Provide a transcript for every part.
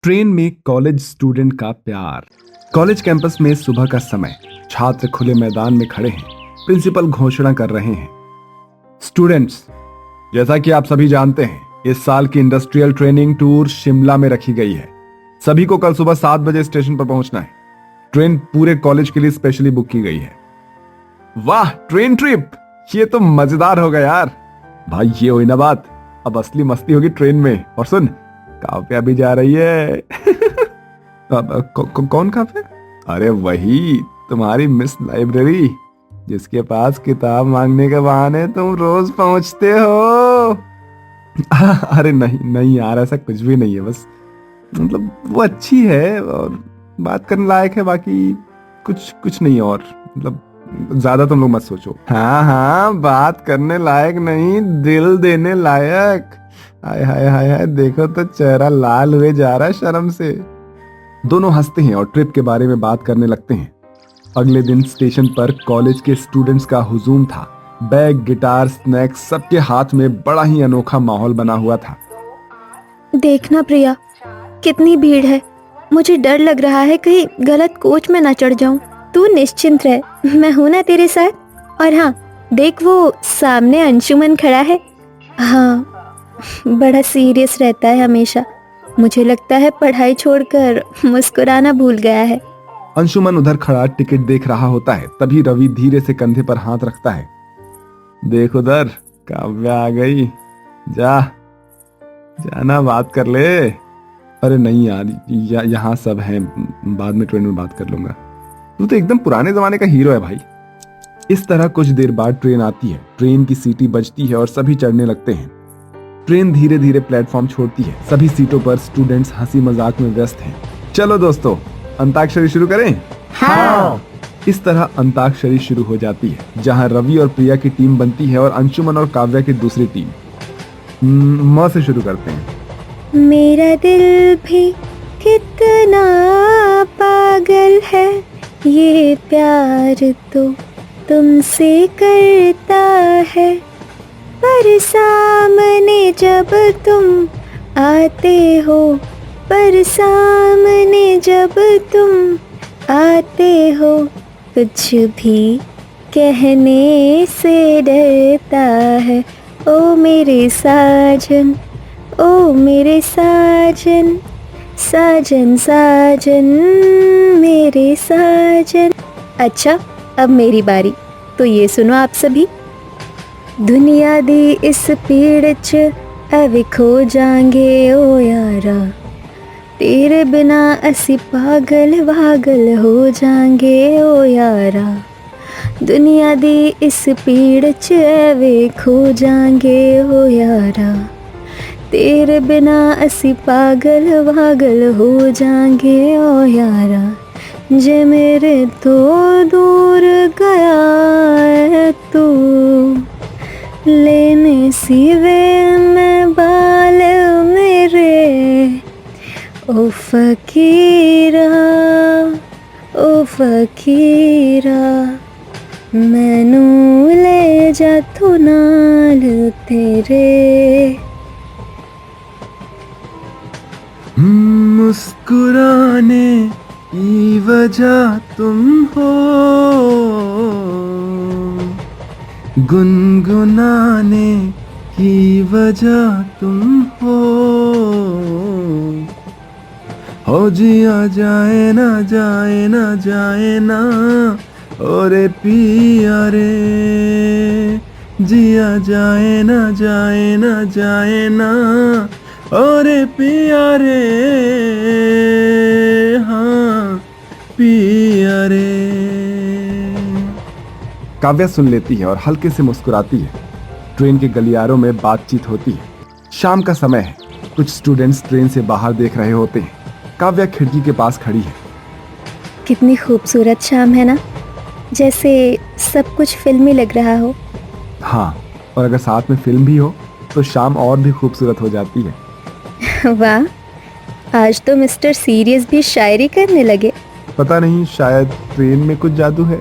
Train में college student का प्यार। कॉलेज कैंपस में सुबह का समय, छात्र खुले मैदान में खड़े हैं। प्रिंसिपल घोषणा कर रहे हैं, स्टूडेंट्स, जैसा कि आप सभी जानते हैं, इस साल की इंडस्ट्रियल ट्रेनिंग टूर शिमला में रखी गई है। सभी को कल सुबह 7 बजे स्टेशन पर पहुंचना है। ट्रेन पूरे कॉलेज के लिए स्पेशली बुक की गई है। वाह, ट्रेन ट्रिप, ये तो मजेदार होगा यार। भाई ये हुई ना बात, अब असली मस्ती होगी ट्रेन में। और सुन, काव्या भी जा रही है। कौन काव्या? अरे वही, तुम्हारी मिस लाइब्रेरी, जिसके पास किताब मांगने के बहाने तुम रोज पहुंचते हो। अरे नहीं नहीं यार, ऐसा कुछ भी नहीं है। बस मतलब वो अच्छी है और बात करने लायक है, बाकी कुछ नहीं। और मतलब ज्यादा तुम लोग मत सोचो। हाँ हाँ, बात करने लायक नहीं, दिल देने लायक। हाय हाय हाय हाय, देखो तो चेहरा लाल हुए जा रहा है शर्म से। दोनों हंसते हैं और ट्रिप के बारे में बात करने लगते हैं। अगले दिन स्टेशन पर कॉलेज के स्टूडेंट्स का हुजूम था। बैग, गिटार, स्नैक्स, सबके हाथ में बड़ा ही अनोखा माहौल बना हुआ था। देखना प्रिया, कितनी भीड़ है। मुझे डर लग रहा है कहीं गलत कोच में ना चढ़ जाऊं। तू निश्चिंत रह, मैं हूं ना तेरे साथ। और हाँ, देख वो सामने अंशुमन खड़ा है। हाँ, बड़ा सीरियस रहता है हमेशा। मुझे लगता है पढ़ाई छोड़कर मुस्कुराना भूल गया है। अंशुमन उधर खड़ा टिकट देख रहा होता है। तभी रवि धीरे से कंधे पर हाथ रखता है। देख उधर, काव्या आ गई। जाना बात कर ले। अरे नहीं यार, यहाँ सब है, बाद में ट्रेन में बात कर लूंगा। तू तो एकदम पुराने जमाने का हीरो है भाई। इस तरह कुछ देर बाद ट्रेन आती है। ट्रेन की सीटी बजती है और सभी चढ़ने लगते हैं। ट्रेन धीरे धीरे प्लेटफॉर्म छोड़ती है। सभी सीटों पर स्टूडेंट्स हंसी मजाक में व्यस्त हैं। चलो दोस्तों, अंताक्षरी शुरू करें? हाँ। इस तरह अंताक्षरी शुरू हो जाती है, जहां रवि और प्रिया की टीम बनती है और अंशुमन और काव्या की दूसरी टीम। म से शुरू करते हैं। मेरा दिल भी कितना पागल है, ये प्यार तो तुमसे करता है। पर सामने जब तुम आते हो, पर सामने जब तुम आते हो, कुछ भी कहने से डरता है। ओ मेरे साजन, ओ मेरे साजन, साजन साजन, मेरे साजन। अच्छा, अब मेरी बारी, तो ये सुनो आप सभी। दुनिया दी इस पीड़ च एवे खो जाएंगे ओ यारा, तेरे बिना असी पागल वागल हो जाएंगे ओ यारा। दुनिया दी इस पीड़ च एवे खो जाएंगे ओ यारा, तेरे बिना असी पागल वागल हो जाएंगे ओ यारा। जे मेरे तो दूर गया है तू, लेने सिवे में बाल मेरे। ओ फकीरा, ओ फकीरा, मैनू ले जा तू नाल तेरे। मुस्कुराने की वजह तुम हो, गुनगुनाने की वजह तुम हो जिया जाए ना जाए ना जाए ना, ओरे पिया रे, जिया जाए ना जाए ना जाए ना, ओरे पिया रे, हाँ पिया रे। काव्या सुन लेती है और हल्के से मुस्कुराती है। ट्रेन के गलियारों में बातचीत होती है। शाम का समय है। कुछ स्टूडेंट्स ट्रेन से बाहर देख रहे होते हैं। काव्या खिड़की के पास खड़ी है। कितनी खूबसूरत शाम है ना, जैसे सब कुछ फिल्मी लग रहा हो। हाँ, और अगर साथ में फिल्म भी हो तो शाम और भी खूबसूरत हो जाती है। वाह, आज तो मिस्टर सीरियस भी शायरी करने लगे। पता नहीं, शायद ट्रेन में कुछ जादू है।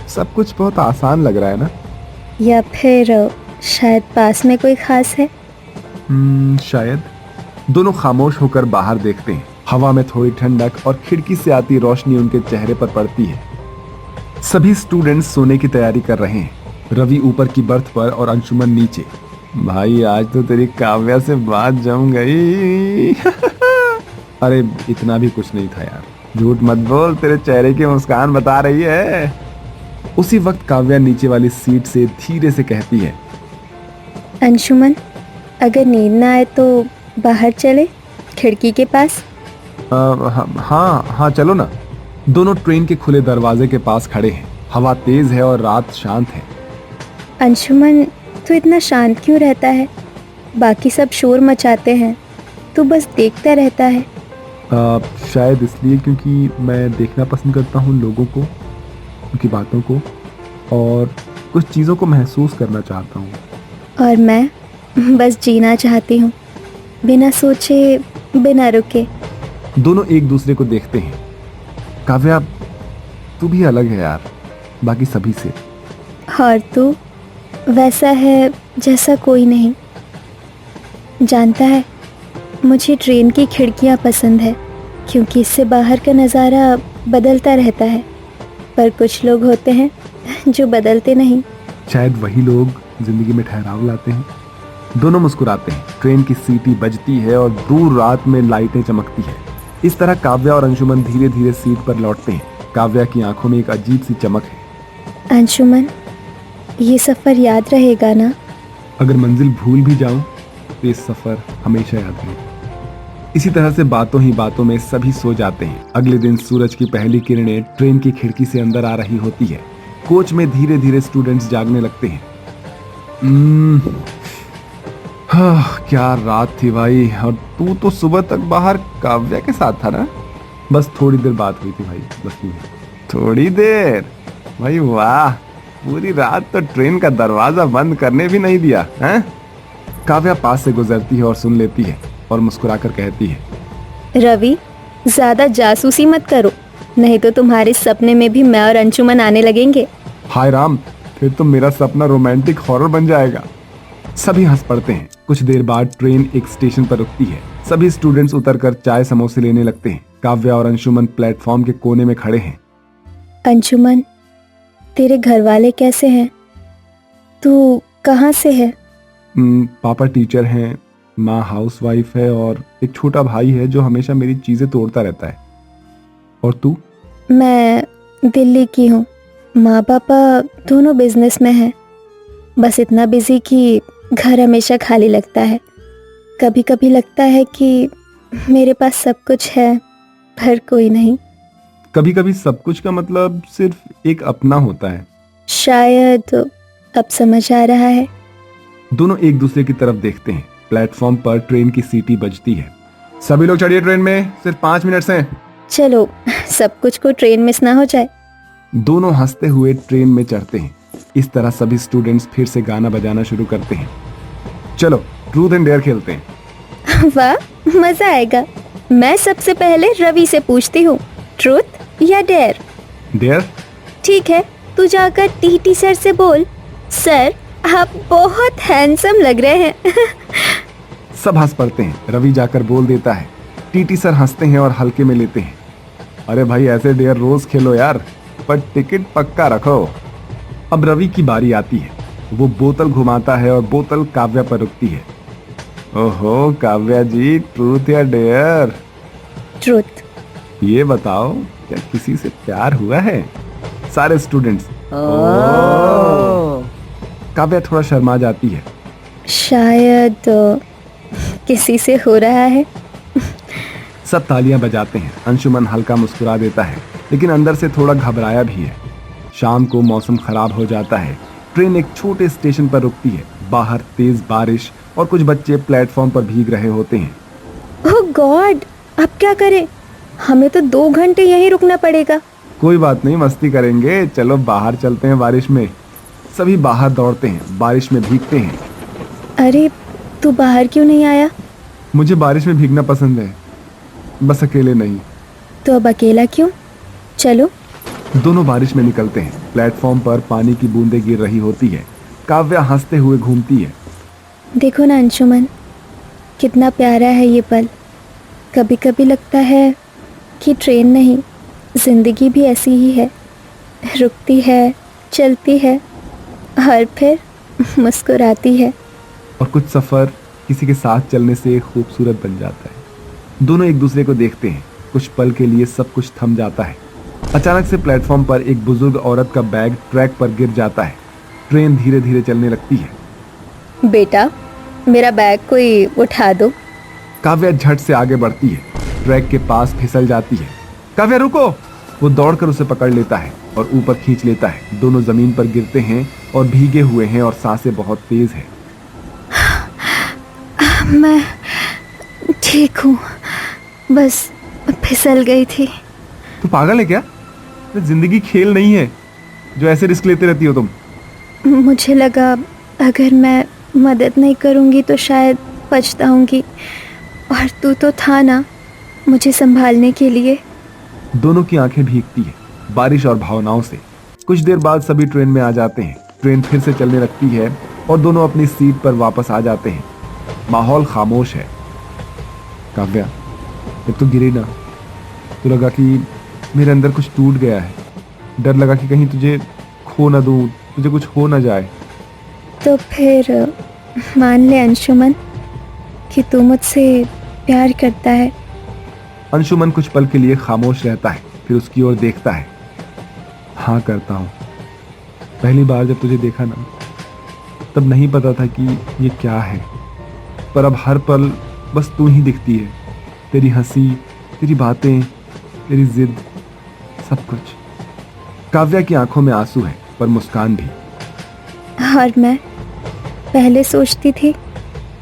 सब कुछ बहुत आसान लग रहा है ना। या फिर शायद पास में कोई खास है। शायद। दोनों खामोश होकर बाहर देखते हैं। हवा में थोड़ी ठंडक और खिड़की से आती रोशनी उनके चेहरे पर पड़ती है। सभी स्टूडेंट्स सोने की तैयारी कर रहे हैं। रवि ऊपर की बर्थ पर और अंशुमन नीचे। भाई आज तो तेरी काव्या से बात जम गई। अरे इतना भी कुछ नहीं था यार, झूठ मत बोल, तेरे चेहरे की मुस्कान बता रही है। उसी वक्त काव्या नीचे वाली सीट से धीरे से कहती है, अंशुमन, अगर नींद ना आए तो बाहर चले, खिड़की के पास। हाँ चलो ना। दोनों ट्रेन के खुले दरवाजे के पास खड़े हैं। हवा तेज है और रात शांत है। अंशुमन, तू इतना शांत क्यों रहता है? बाकी सब शोर मचाते हैं, तू बस देखता रहता है। शायद इसलिए क्योंकि मैं देखना पसंद करता हूँ लोगों को, उनकी बातों को और कुछ चीज़ों को महसूस करना चाहता हूँ। और मैं बस जीना चाहती हूँ, बिना सोचे, बिना रुके। दोनों एक दूसरे को देखते हैं। काव्या, तू भी अलग है यार, बाकी सभी से। और तू वैसा है जैसा कोई नहीं। जानता है, मुझे ट्रेन की खिड़कियाँ पसंद है क्योंकि इससे बाहर का नज़ारा बदलता रहता है। पर कुछ लोग होते हैं जो बदलते नहीं। शायद वही लोग जिंदगी में ठहराव लाते हैं। दोनों मुस्कुराते हैं। ट्रेन की सीटी बजती है और दूर रात में लाइटें चमकती है। इस तरह काव्या और अंशुमन धीरे धीरे सीट पर लौटते हैं। काव्या की आंखों में एक अजीब सी चमक है। अंशुमन, ये सफ़र याद रहेगा ना? अगर मंजिल भूल भी जाऊं तो ये सफर हमेशा याद रहेगा। इसी तरह से बातों ही बातों में सभी सो जाते हैं। अगले दिन सूरज की पहली किरणें ट्रेन की खिड़की से अंदर आ रही होती है। कोच में धीरे धीरे स्टूडेंट्स जागने लगते हैं। क्या रात थी भाई। और तू तो सुबह तक बाहर काव्या के साथ था ना? बस थोड़ी देर बात हुई थी भाई, बस थोड़ी देर। भाई वाह, पूरी रात तो ट्रेन का दरवाजा बंद करने भी नहीं दिया हैं? काव्या पास से गुजरती है और सुन लेती है और मुस्कुराकर कहती है, रवि, ज्यादा जासूसी मत करो, नहीं तो तुम्हारे सपने में भी मैं और अंशुमन आने लगेंगे। हाय राम, फिर तो मेरा सपना रोमांटिक हॉरर बन जाएगा। सभी हंस पड़ते हैं। कुछ देर बाद ट्रेन एक स्टेशन पर रुकती है। सभी स्टूडेंट्स उतरकर चाय समोसे लेने लगते हैं। काव्या और अंशुमन प्लेटफॉर्म के कोने में खड़े हैं। अंशुमन, तेरे घर वाले कैसे हैं? तू कहाँ से है? पापा टीचर हैं, माँ हाउसवाइफ है और एक छोटा भाई है जो हमेशा मेरी चीजें तोड़ता रहता है। और तू? मैं दिल्ली की हूँ। माँ पापा दोनों बिजनेस में हैं। बस इतना बिजी कि घर हमेशा खाली लगता है। कभी कभी लगता है कि मेरे पास सब कुछ है पर कोई नहीं। कभी कभी सब कुछ का मतलब सिर्फ एक अपना होता है। शायद अब समझ आ रहा है। दोनों एक दूसरे की तरफ देखते हैं। प्लेटफॉर्म पर ट्रेन की सीटी बजती है। सभी लोग चढ़िए ट्रेन में, सिर्फ 5 मिनट हैं। चलो, सब कुछ को ट्रेन मिस ना हो जाए। दोनों हंसते हुए ट्रेन में चढ़ते हैं। इस तरह सभी स्टूडेंट्स फिर से गाना बजाना शुरू करते हैं। चलो ट्रूथ एंड डेयर खेलते हैं। वाह, मजा आएगा। मैं सबसे पहले रवि से पूछती हूँ, ट्रूथ या डेयर? डेयर। ठीक है, तू जाकर टीटी सर से बोल, सर आप बहुत हैंडसम लग रहे हैं। सब हंस पड़ते हैं। रवि जाकर बोल देता है। टीटी सर हंसते हैं और हल्के में लेते हैं। अरे भाई, ऐसे डेयर रोज खेलो यार, पर टिकट पक्का रखो। अब रवि की बारी आती है। वो बोतल घुमाता है और बोतल काव्या पर रुकती है। ओहो काव्या जी, ट्रूथ या डेयर? ट्रूथ। ये बताओ, क्या किसी से प्यार हुआ है? सारे स्टूडेंट्स। काव्या थोड़ा शर्मा जाती है। शायद किसी से हो रहा है। सब तालियां बजाते हैं। अंशुमन हल्का मुस्कुरा देता है, लेकिन अंदर से थोड़ा घबराया भी है। शाम को मौसम खराब हो जाता है। ट्रेन एक छोटे स्टेशन पर रुकती है। बाहर तेज बारिश और कुछ बच्चे प्लेटफॉर्म पर भीग रहे होते हैं। ओह गॉड, अब क्या करें? हमें तो 2 घंटे यहीं रुकना पड़ेगा। कोई बात नहीं, मस्ती करेंगे। चलो बाहर चलते हैं बारिश में। सभी बाहर दौड़ते हैं, बारिश में भीगते हैं। अरे, तू बाहर क्यों नहीं आया? मुझे बारिश में भीगना पसंद है, बस अकेले नहीं। तो अब अकेला क्यों? चलो। दोनों बारिश में निकलते हैं। प्लेटफॉर्म पर पानी की बूंदें गिर रही होती है। काव्या हंसते हुए घूमती है। देखो ना अंशुमन, कितना प्यारा है ये पल। कभी कभी लगता है कि ट्रेन नहीं, जिंदगी भी ऐसी ही है, रुकती है, चलती है और फिर मुस्कुराती है। और कुछ सफर किसी के साथ चलने से खूबसूरत बन जाता है। दोनों एक दूसरे को देखते हैं, कुछ पल के लिए सब कुछ थम जाता है। अचानक से प्लेटफॉर्म पर एक बुजुर्ग औरत का बैग ट्रैक पर गिर जाता है। ट्रेन धीरे धीरे चलने लगती है। बेटा, मेरा बैग कोई उठा दो। काव्या झट से आगे बढ़ती है, ट्रैक के पास फिसल जाती है। काव्या रुको! वो दौड़कर उसे पकड़ लेता है और ऊपर खींच लेता है। दोनों जमीन पर गिरते हैं और भीगे हुए हैं और सांसें बहुत तेज है। मैं ठीक हूँ, बस फिसल गई थी। तू पागल है क्या? जिंदगी खेल नहीं है जो ऐसे रिस्क लेते रहती हो तुम। मुझे लगा अगर मैं मदद नहीं करूँगी तो शायद पछताऊँगी, और तू तो था ना मुझे संभालने के लिए। दोनों की आंखें भीगती है बारिश और भावनाओं से। कुछ देर बाद सभी ट्रेन में आ जाते हैं। ट्रेन फिर से चलने लगती है और दोनों अपनी सीट पर वापस आ जाते हैं। माहौल खामोश है। काव्या, जब तू गिरी ना तो लगा कि मेरे अंदर कुछ टूट गया है। डर लगा कि कहीं तुझे खो ना दूं, तुझे कुछ हो ना जाए। तो फिर मान ले अंशुमन कि तू मुझसे प्यार करता है। अंशुमन कुछ पल के लिए खामोश रहता है, फिर उसकी ओर देखता है। हाँ करता हूँ। पहली बार जब तुझे देखा ना तब नहीं पता था कि ये क्या है, पर अब हर पल बस तू ही दिखती है। तेरी हंसी, तेरी बातें, तेरी जिद, सब कुछ। काव्या की आंखों में आंसू है पर मुस्कान भी। और मैं पहले सोचती थी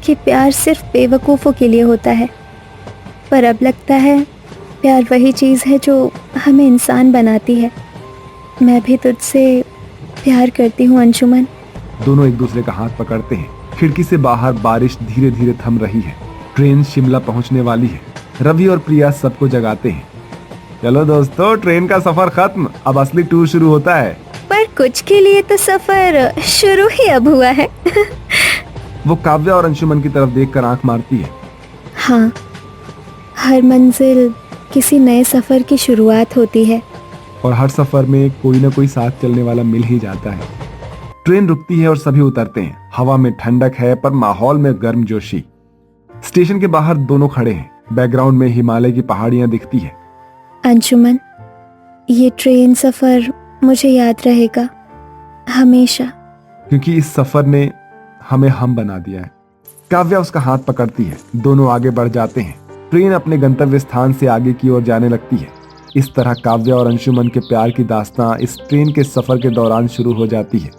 कि प्यार सिर्फ बेवकूफ़ों के लिए होता है, पर अब लगता है प्यार वही चीज़ है जो हमें इंसान बनाती है। मैं भी तुझसे प्यार करती हूँ अंशुमन। दोनों एक दूसरे का हाथ पकड़ते हैं। खिड़की से बाहर बारिश धीरे धीरे थम रही है। ट्रेन शिमला पहुंचने वाली है। रवि और प्रिया सबको जगाते हैं। चलो दोस्तों, ट्रेन का सफर खत्म, अब असली टूर शुरू होता है। पर कुछ के लिए तो सफर शुरू ही अब हुआ है। वो काव्या और अंशुमन की तरफ देखकर आंख मारती है। हाँ, हर मंजिल किसी नए सफर की शुरुआत होती है। और हर सफर में कोई ना कोई साथ चलने वाला मिल ही जाता है। ट्रेन रुकती है और सभी उतरते हैं। हवा में ठंडक है पर माहौल में गर्मजोशी। स्टेशन के बाहर दोनों खड़े हैं। बैकग्राउंड में हिमालय की पहाड़ियां दिखती है। अंशुमन, ये ट्रेन सफर मुझे याद रहेगा हमेशा, क्योंकि इस सफर ने हमें हम बना दिया है। काव्या उसका हाथ पकड़ती है। दोनों आगे बढ़ जाते हैं। ट्रेन अपने गंतव्य स्थान से आगे की ओर जाने लगती है। इस तरह काव्या और अंशुमन के प्यार की दास्तां इस ट्रेन के सफर के दौरान शुरू हो जाती है।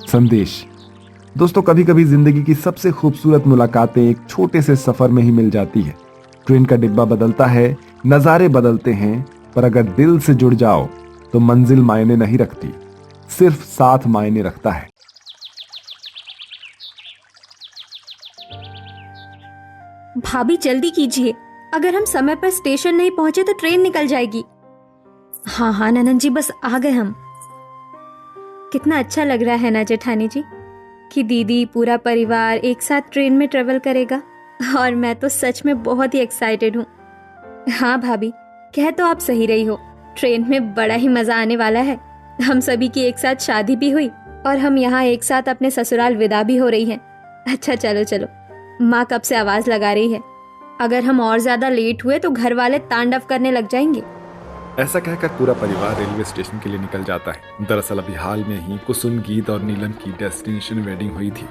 संदेश दोस्तों, कभी कभी जिंदगी की सबसे खूबसूरत मुलाकातें एक छोटे से सफर में ही मिल जाती है। ट्रेन का डिब्बा बदलता है, नजारे बदलते हैं, पर अगर दिल से जुड़ जाओ तो मंजिल मायने नहीं रखती, सिर्फ साथ मायने रखता है। भाभी जल्दी कीजिए, अगर हम समय पर स्टेशन नहीं पहुंचे तो ट्रेन निकल जाएगी। हाँ हाँ ननद जी, बस आ गए हम। कितना अच्छा लग रहा है ना जेठानी जी कि दीदी पूरा परिवार एक साथ ट्रेन में ट्रेवल करेगा, और मैं तो सच में बहुत ही एक्साइटेड हूँ। हाँ भाभी, कह तो आप सही रही हो, ट्रेन में बड़ा ही मजा आने वाला है। हम सभी की एक साथ शादी भी हुई और हम यहाँ एक साथ अपने ससुराल विदा भी हो रही हैं। अच्छा चलो चलो, माँ कब से आवाज लगा रही है। अगर हम और ज्यादा लेट हुए तो घर वाले तांडव करने लग जाएंगे। ऐसा कहकर पूरा परिवार रेलवे स्टेशन के लिए निकल जाता है। दरअसल अभी हाल में ही कुसुम, गीत और नीलम की डेस्टिनेशन वेडिंग हुई थी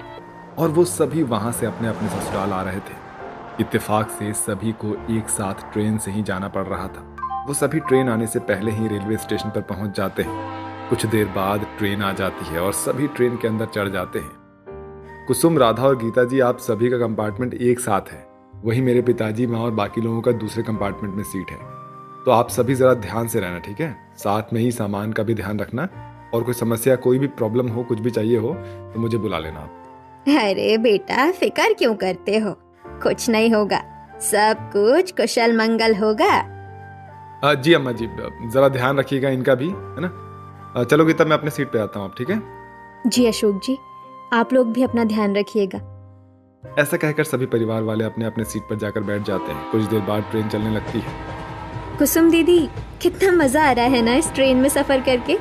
और वो सभी वहां से अपने अपने ससुराल आ रहे थे। इत्तेफाक से सभी को एक साथ ट्रेन से ही जाना पड़ रहा था। वो सभी ट्रेन आने से पहले ही रेलवे स्टेशन पर पहुंच जाते हैं। कुछ देर बाद ट्रेन आ जाती है और सभी ट्रेन के अंदर चढ़ जाते हैं। कुसुम, राधा और गीता जी, आप सभी का कंपार्टमेंट एक साथ है। वही मेरे पिताजी, माँ और बाकी लोगों का दूसरे कंपार्टमेंट में सीट है। तो आप सभी जरा ध्यान से रहना, ठीक है? साथ में ही सामान का भी ध्यान रखना, और कोई समस्या, कोई भी प्रॉब्लम हो, कुछ भी चाहिए हो तो मुझे बुला लेना आप। अरे बेटा, फिक्र क्यों करते हो, कुछ नहीं होगा, सब कुछ कुशल मंगल होगा। जी अम्मा जी, जरा ध्यान रखिएगा इनका भी, है ना? चलो गीता, मैं अपने सीट पे आता हूँ, आप ठीक है? जी अशोक जी, आप लोग भी अपना ध्यान रखिएगा। ऐसा कहकर सभी परिवार वाले अपने अपने सीट पर जाकर बैठ जाते हैं। कुछ देर बाद ट्रेन चलने लगती है। कुसुम दीदी, कितना मजा आ रहा है ना इस ट्रेन में सफर करके।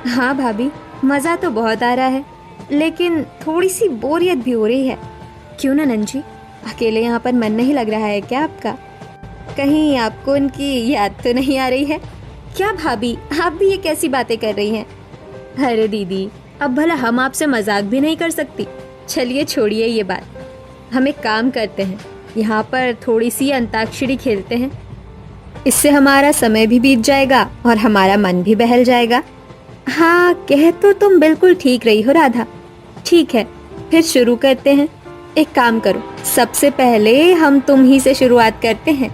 हाँ भाभी, मजा तो बहुत आ रहा है, लेकिन थोड़ी सी बोरियत भी हो रही है। क्यों ननन जी, अकेले यहाँ पर मन नहीं लग रहा है क्या आपका? कहीं आपको उनकी याद तो नहीं आ रही है क्या? भाभी, आप भी ये कैसी बातें कर रही हैं? अरे दीदी, अब भला हम आपसे मजाक भी नहीं कर सकती। चलिए छोड़िए ये बात, हम एक काम करते हैं, यहाँ पर थोड़ी सी अंताक्षरी खेलते हैं। इससे हमारा समय भी बीत जाएगा और हमारा मन भी बहल जाएगा। हाँ, कह तो तुम बिल्कुल ठीक रही हो राधा। ठीक है, फिर शुरू करते हैं। एक काम करो, सबसे पहले हम तुम ही से शुरुआत करते हैं।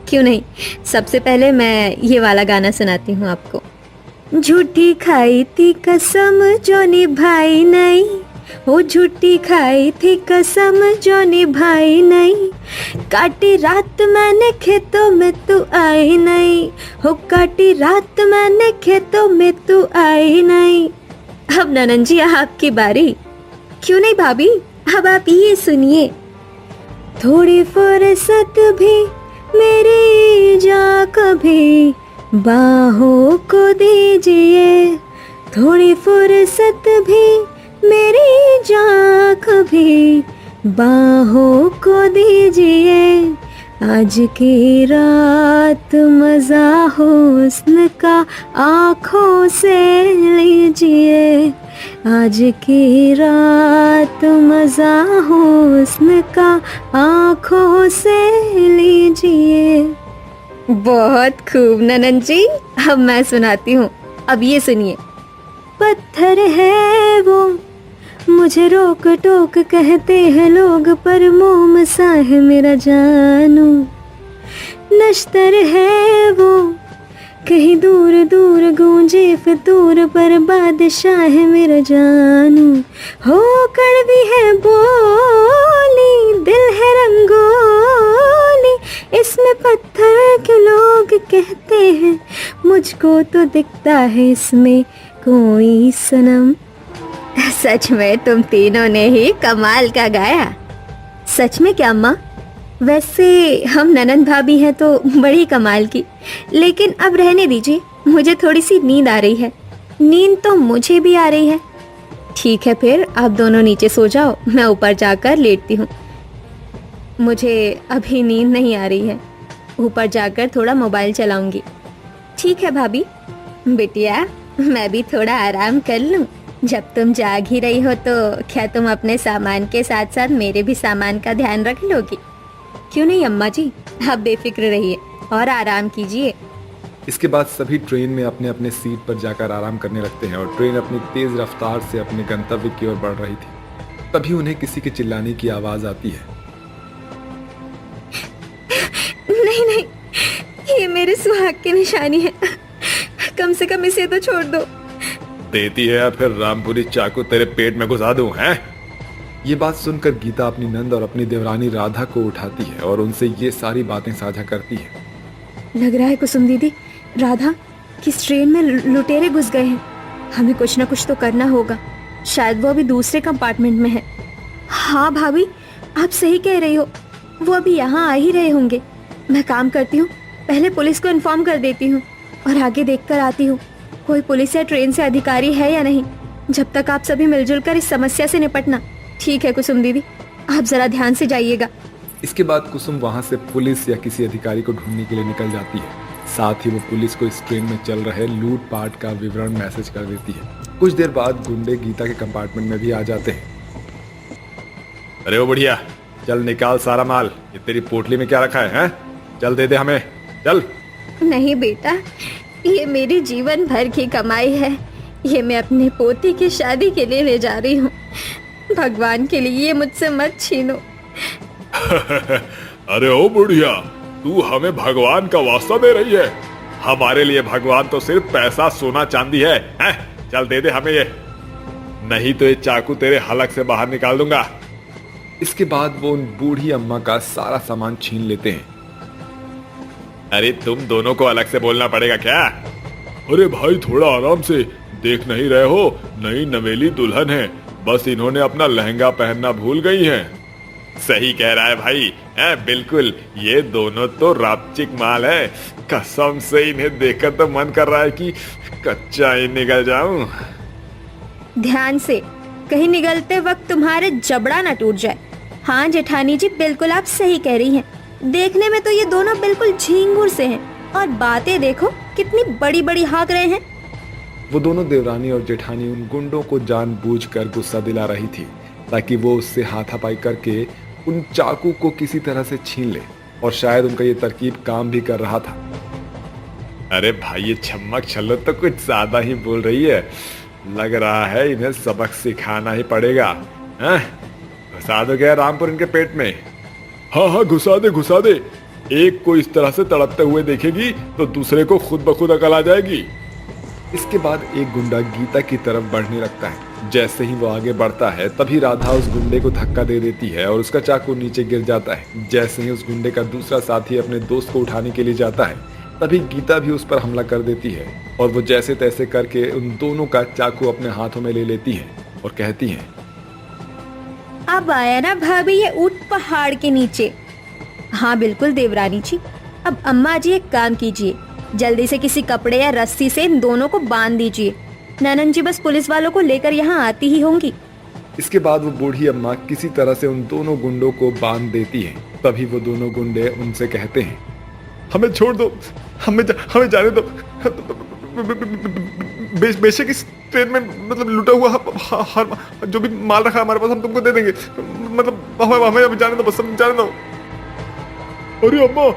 क्यों नहीं, सबसे पहले मैं ये वाला गाना सुनाती हूँ आपको। झूठी खाई थी कसम जो निभाई नहीं, हो झूठी खाई थी कसम जो निभाई नहीं, काटी रात मैंने खेतों में तू आई नहीं, हो काटी रात मैंने खेतों में तू आई नहीं। अब ननन जी आपकी बारी। क्यों नहीं भाभी, अब आप ये सुनिए। थोड़ी फुर्सत भी मेरी जा कभी बाहों को दीजिए, थोड़ी फुर्सत भी मेरी जा कभी बाहों को दीजिए, आज की रात मजा हुस्न का आँखों से लीजिए, आज की रात मजा हुस्न का आँखों से लीजिए। बहुत खूब ननन जी, अब मैं सुनाती हूँ। अब ये सुनिए। पत्थर है वो मुझे रोक टोक कहते हैं लोग, पर मोम सा है मेरा जानू। नश्तर है वो कहीं दूर दूर गूंजे फितूर, पर बादशाह है मेरा जानू। हो कड़वी है बोली, दिल है रंगोली, इसमें पत्थर के लोग कहते हैं, मुझको तो दिखता है इसमें कोई सनम। सच में तुम तीनों ने ही कमाल का गाया। सच में क्या अम्मा? वैसे हम ननद भाभी हैं तो बड़ी कमाल की, लेकिन अब रहने दीजिए, मुझे थोड़ी सी नींद आ रही है। नींद तो मुझे भी आ रही है। ठीक है, फिर आप दोनों नीचे सो जाओ, मैं ऊपर जाकर लेटती हूँ। मुझे अभी नींद नहीं आ रही है, ऊपर जाकर थोड़ा मोबाइल चलाऊंगी। ठीक है भाभी। बिटिया, मैं भी थोड़ा आराम कर लूं। जब तुम जाग ही रही हो तो क्या तुम अपने सामान के साथ साथ मेरे भी सामान का ध्यान रख लोगी? क्यों नहीं अम्मा जी, आप बेफिक्र रहिए और आराम कीजिए। इसके बाद सभी ट्रेन में अपने अपने सीट पर जाकर आराम करने लगते हैं और ट्रेन अपनी तेज रफ्तार से अपने गंतव्य की ओर बढ़ रही थी। तभी उन्हें किसी के चिल्लाने की आवाज आती है। नहीं नहीं, ये मेरे सुहाग की निशानी है, कम से कम इसे तो छोड़ दो। देती है या फिर रामपुरी चाकू तेरे पेट में घुसा दूं, हैं? ये बात सुनकर गीता अपनी नंद और अपनी देवरानी राधा को उठाती है और उनसे ये सारी बातें साझा करती है। लग रहा है कुसुम दीदी, राधा किस ट्रेन में लुटेरे घुस गए हैं। हमें कुछ ना कुछ तो करना होगा, शायद वो अभी दूसरे कंपार्टमेंट में है। हाँ भाभी, आप सही कह रही हो, वो अभी यहाँ आ ही रहे होंगे। मैं काम करती हूँ, पहले पुलिस को इन्फॉर्म कर देती हूँ और आगे देख कर आती हूँ कोई पुलिस या ट्रेन से अधिकारी है या नहीं। जब तक आप सभी मिलजुल कर इस समस्या से निपटना। ठीक है कुसुम दीदी, आप जरा ध्यान से जाइएगा। इसके बाद कुसुम वहां से पुलिस या किसी अधिकारी को ढूंढने के लिए निकल जाती है। साथ ही वो पुलिस को इस ट्रेन में चल रहे लूटपाट का विवरण मैसेज कर देती है। कुछ देर बाद गुंडे गीता के कंपार्टमेंट में भी आ जाते हैं। अरे वो बढ़िया, चल निकाल सारा माल। ये तेरी पोटली में क्या रखा है? चल दे दे हमें, चल। नहीं बेटा, ये मेरी जीवन भर की कमाई है, ये मैं अपने पोती की शादी के लिए ले जा रही हूँ। भगवान के लिए ये मुझसे मत छीनो। अरे ओ बुढ़िया, तू हमें भगवान का वास्ता दे रही है? हमारे लिए भगवान तो सिर्फ पैसा सोना चांदी है, हैं? चल दे दे हमें ये, नहीं तो ये चाकू तेरे हलक से बाहर निकाल दूंगा। इसके बाद वो उन बूढ़ी अम्मा का सारा सामान छीन लेते हैं। अरे तुम दोनों को अलग से बोलना पड़ेगा क्या? अरे भाई थोड़ा आराम से, देख नहीं रहे हो नई नवेली दुल्हन है, बस इन्होंने अपना लहंगा पहनना भूल गई हैं। सही कह रहा है भाई। बिल्कुल, ये दोनों तो रापचिक माल है। कसम से इन्हें देखकर तो मन कर रहा है कि कच्चा ही निकल जाऊं। ध्यान से, कहीं निकलते वक्त तुम्हारे जबड़ा ना टूट जाए। हाँ जेठानी जी, बिल्कुल आप सही कह रही हैं। देखने में तो ये दोनों बिल्कुल झींगुर से हैं, और बातें देखो कितनी बड़ी बड़ी हाँक रहे हैं। वो दोनों देवरानी और जेठानी उन गुंडों को जानबूझकर गुस्सा दिला रही थी, ताकि वो उससे हाथापाई करके उन चाकू को किसी तरह से छीन ले। और शायद उनका ये तरकीब काम भी कर रहा था। अरे भाई, ये छम्मक छल्लो तो कुछ ज्यादा ही बोल रही है। लग रहा है इन्हें सबक सिखाना ही पड़ेगा। घुसा दो क्या रामपुर इनके पेट में? हाँ हाँ, घुसा दे घुसा दे। एक को इस तरह से तड़पते हुए देखेगी तो दूसरे को खुद ब खुद अकल आ जाएगी। इसके बाद एक गुंडा गीता की तरफ बढ़ने लगता है। जैसे ही वो आगे बढ़ता है तभी राधा उस गुंडे को धक्का दे देती है और उसका चाकू नीचे गिर जाता है। जैसे ही उस गुंडे का दूसरा साथी अपने दोस्त को उठाने के लिए जाता है तभी गीता भी उस पर हमला कर देती है और वो जैसे तैसे करके उन दोनों का चाकू अपने हाथों में ले लेती है और कहती है, अब आया ना भाभी ये ऊंट पहाड़ के नीचे। हाँ बिल्कुल देवरानी जी, अब अम्मा जी एक काम कीजिए, जल्दी से किसी कपड़े या रस्सी से इन दोनों को बांध दीजिए। ननन जी बस पुलिस वालों को लेकर यहाँ आती ही होंगी। इसके बाद वो बूढ़ी अम्मा किसी तरह से उन दोनों गुंडों को बांध देती है। तभी वो दोनों गुंडे उनसे कहते हैं, हमें छोड़ दो, हमें जाने दो। बेशक इस ट्रेन में मतलब लुटा हुआ हर जो भी माल रखा हमारे पास हम तुमको दे देंगे। मतलब हमें जाने दो, बस जाने दो। अरे अम्मा,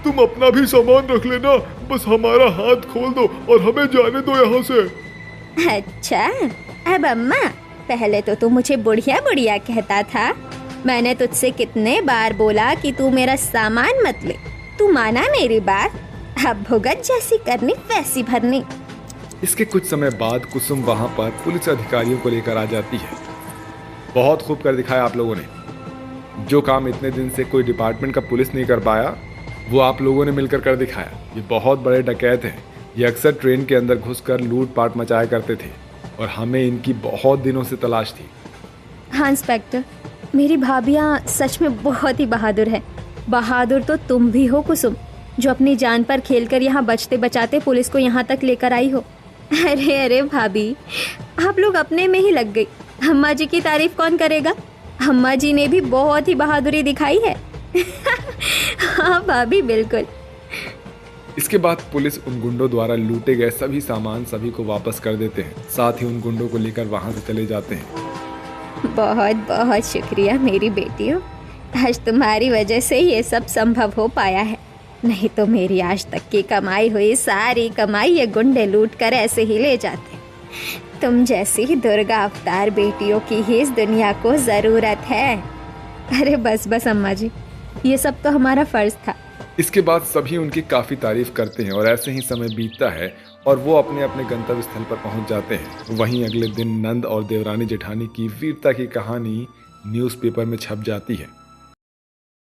तुम अपना भी सामान रख लेना, बस हमारा हाथ खोल दो और हमें जाने दो यहाँ से। अच्छा, अब अम्मा, पहले तो तू मुझे बुढ़िया बुढ़िया कहता था। मैंने तुझसे कितने बार बोला कि तू मेरा सामान मत ले, तू माना मेरी बात। अब भुगत जैसी करनी वैसी भरनी। इसके कुछ समय बाद कुसुम वहां पर पुलिस अधिकारियों को लेकर आ जाती है। बहुत खूब कर दिखाया आप लोगों ने। जो काम इतने दिन से कोई डिपार्टमेंट का पुलिस नहीं कर पाया वो आप लोगों ने मिलकर कर दिखाया। ये बहुत बड़े डकैत हैं। ये अक्सर ट्रेन के अंदर घुसकर लूटपाट मचाया करते थे और हमें इनकी बहुत दिनों से तलाश थी। हाँ इंस्पेक्टर, मेरी भाभियाँ सच में बहुत ही बहादुर है। बहादुर तो तुम भी हो कुसुम, जो अपनी जान पर खेलकर यहाँ बचते बचाते पुलिस को यहाँ तक लेकर आई हो। अरे अरे भाभी, आप लोग अपने में ही लग गई। अम्मा जी की तारीफ कौन करेगा? अम्मा जी ने भी बहुत ही बहादुरी दिखाई है। हाँ भाभी, बिल्कुल। इसके बाद पुलिस उन गुंडों द्वारा लूटे गए सभी सामान सभी को वापस कर देते हैं। साथ ही उन गुंडों को लेकर वहां से चले जाते हैं। बहुत बहुत शुक्रिया मेरी बेटियों, आज तुम्हारी वजह से ये सब संभव हो पाया है। नहीं तो मेरी आज तक की कमाई हुई सारी कमाई ये गुंडे लूट कर ऐसे ही ले जाते। तुम जैसी दुर्गा अवतार बेटियों की ही इस दुनिया को जरूरत है। अरे बस बस अम्मा जी, ये सब तो हमारा फर्ज था। इसके बाद सभी उनकी काफी तारीफ करते हैं और ऐसे ही समय बीतता है और वो अपने अपने गंतव्य स्थल पर पहुंच जाते हैं। वहीं अगले दिन नंद और देवरानी जेठानी की वीरता की कहानी न्यूज़पेपर में छप जाती है।